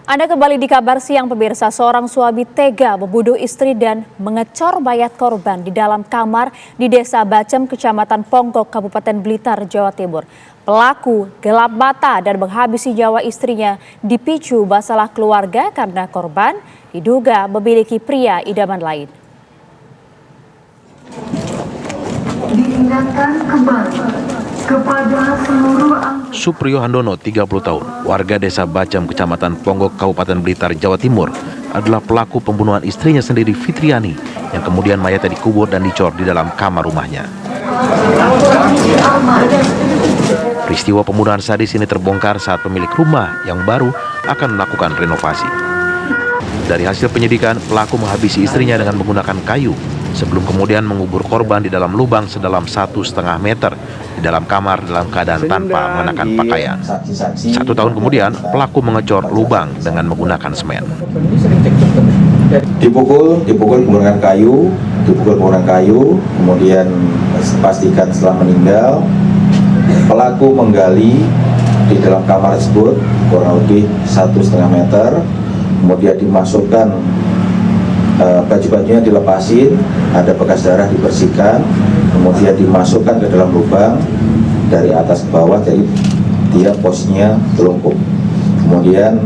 Anda kembali di Kabar Siang pemirsa, seorang suami tega membunuh istri dan mengecor mayat korban di dalam kamar di Desa Bacem, Kecamatan Ponggok, Kabupaten Blitar, Jawa Timur. Pelaku gelap mata dan menghabisi nyawa istrinya dipicu masalah keluarga karena korban diduga memiliki pria idaman lain. Diingatkan kembali kepada seluruh Supriyo Handono, 30 tahun, warga Desa Bacem, Kecamatan Ponggok, Kabupaten Blitar, Jawa Timur, adalah pelaku pembunuhan istrinya sendiri, Fitriani, yang kemudian mayatnya dikubur dan dicor di dalam kamar rumahnya. Peristiwa pembunuhan sadis ini terbongkar saat pemilik rumah yang baru akan melakukan renovasi. Dari hasil penyidikan, pelaku menghabisi istrinya dengan menggunakan kayu, sebelum kemudian mengubur korban di dalam lubang sedalam 1,5 meter di dalam kamar dalam keadaan tanpa mengenakan pakaian. 1 tahun kemudian, pelaku mengecor lubang dengan menggunakan semen. Dipukul menggunakan kayu, kemudian pastikan setelah meninggal, pelaku menggali di dalam kamar tersebut kurang lebih 1,5 meter, kemudian dimasukkan baju-bajunya dilepasin, ada bekas darah dibersihkan, kemudian dimasukkan ke dalam lubang dari atas ke bawah, jadi dia posisinya telungkup, kemudian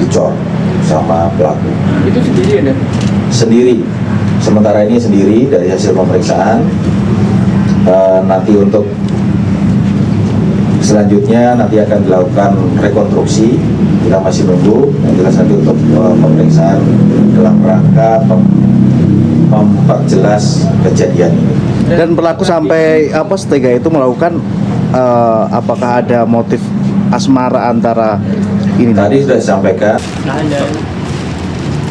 dicor sama pelaku. Itu sendiri ya? Sendiri, sementara ini sendiri dari hasil pemeriksaan. Nanti untuk selanjutnya nanti akan dilakukan rekonstruksi, kita masih nunggu, yang jelas nanti untuk pemeriksaan dalam rangka memperjelas kejadian ini. Dan pelaku sampai setega itu melakukan apakah ada motif asmara antara ini? Tadi sudah disampaikan.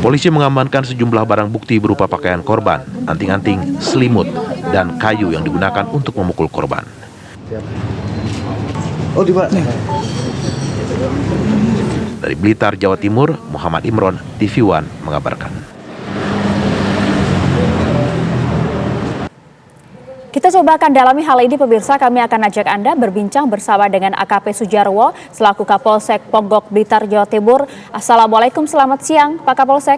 Polisi mengamankan sejumlah barang bukti berupa pakaian korban, anting-anting, selimut, dan kayu yang digunakan untuk memukul korban. Oh, di mana nih? Dari Blitar, Jawa Timur, Muhammad Imron, TV One mengabarkan. Kita coba akan dalami hal ini pemirsa, kami akan ajak Anda berbincang bersama dengan AKP Sujarwo selaku Kapolsek Ponggok, Blitar, Jawa Timur. Assalamualaikum, selamat siang Pak Kapolsek.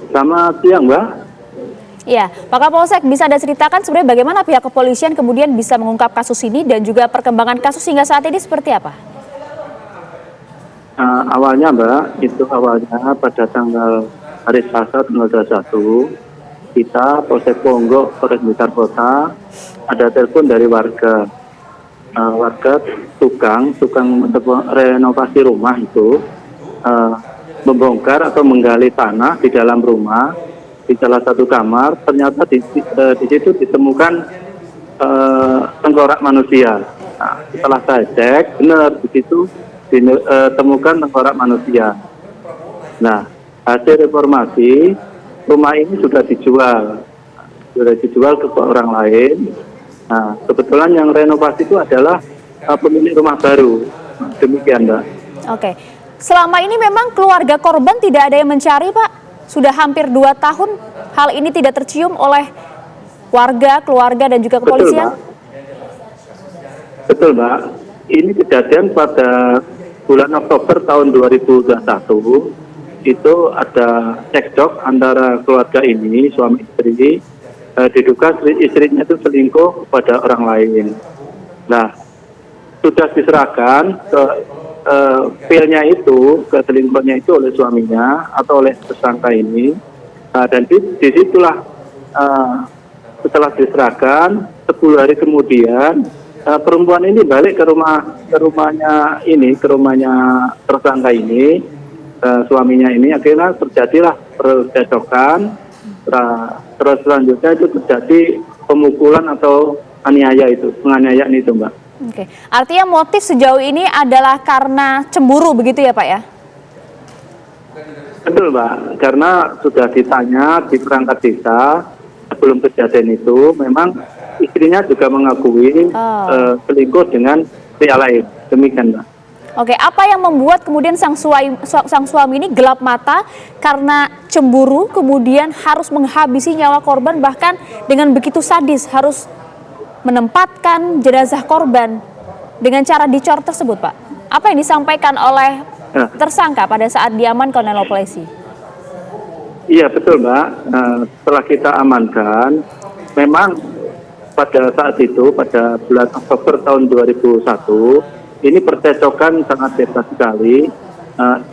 Selamat siang, Mbak. Ya, Pak Kapolsek, bisa Anda ceritakan sebenarnya bagaimana pihak kepolisian kemudian bisa mengungkap kasus ini dan juga perkembangan kasus hingga saat ini seperti apa? Awalnya, Mbak, itu awalnya pada tanggal hari Selasa tanggal 21, kita Polsek Ponggok, Polres Blitar Kota, ada telepon dari warga. Warga tukang renovasi rumah itu membongkar atau menggali tanah di dalam rumah di salah satu kamar. Ternyata di situ ditemukan tengkorak manusia. Nah, setelah saya cek, benar di situ ditemukan tengkorak manusia. Nah, hasil informasi rumah ini sudah dijual ke orang lain. Nah, kebetulan yang renovasi itu adalah pemilik rumah baru. Demikian, Mbak. Oke, selama ini memang keluarga korban tidak ada yang mencari, Pak. Sudah hampir 2 tahun hal ini tidak tercium oleh warga, keluarga, dan juga kepolisian. Betul, Mbak. Ini kejadian pada bulan Oktober tahun 2021. Itu ada cekcok antara keluarga ini, suami istri, diduga istrinya itu selingkuh kepada orang lain. Nah, sudah diserahkan ke filenya itu, ke selingkuhnya itu oleh suaminya atau oleh tersangka ini. Dan disitulah setelah diserahkan, 10 hari kemudian perempuan ini balik ke rumahnya tersangka ini. Suaminya ini akhirnya terjadilah percecokan, terus selanjutnya itu terjadi pemukulan atau penganiayaan itu, Mbak. Oke, artinya motif sejauh ini adalah karena cemburu begitu ya, Pak ya? Betul, Mbak, karena sudah ditanya di perangkat desa sebelum kejadian itu, memang istrinya juga mengakui selingkuh dengan pria lain. Demikian, Mbak. Oke, apa yang membuat kemudian sang suami ini gelap mata karena cemburu, kemudian harus menghabisi nyawa korban, bahkan dengan begitu sadis harus menempatkan jenazah korban dengan cara dicor tersebut, Pak? Apa yang disampaikan oleh Nah. tersangka pada saat diamankan oleh polisi? Iya betul Mbak. Setelah kita amankan, memang pada saat itu pada bulan Oktober tahun 2001 ini percecokan sangat hebat sekali.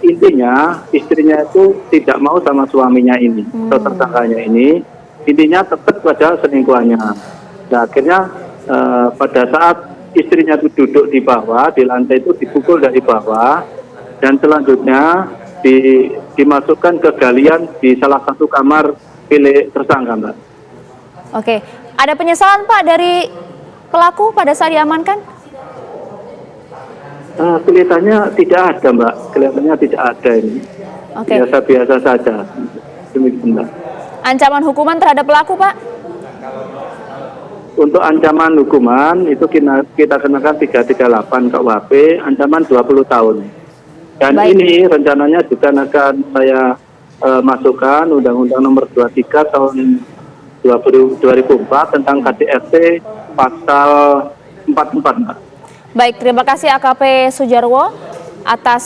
Intinya istrinya itu tidak mau sama suaminya ini atau tersangkanya ini. Intinya tetap pada selingkuhannya. Nah, akhirnya pada saat istrinya itu duduk di bawah, di lantai itu dipukul dari bawah, dan selanjutnya dimasukkan ke galian di salah satu kamar milik tersangka, Mbak. Oke, ada penyesalan Pak dari pelaku pada saat diamankan? Kelihatannya tidak ada, Mbak. Kelihatannya tidak ada ini. Oke. Biasa-biasa saja. Demikian, Mbak. Ancaman hukuman terhadap pelaku Pak? Untuk ancaman hukuman itu kita kenakan 338 KUHP, ancaman 20 tahun. Dan Baik. ini rencananya juga akan saya masukkan Undang-Undang Nomor 23 tahun 2004 tentang KDRT pasal 44, Mbak. Baik, terima kasih AKP Sujarwo atas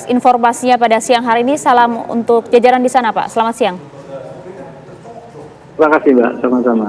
informasinya pada siang hari ini. Salam untuk jajaran di sana Pak. Selamat siang. Terima kasih, Mbak. Sama-sama.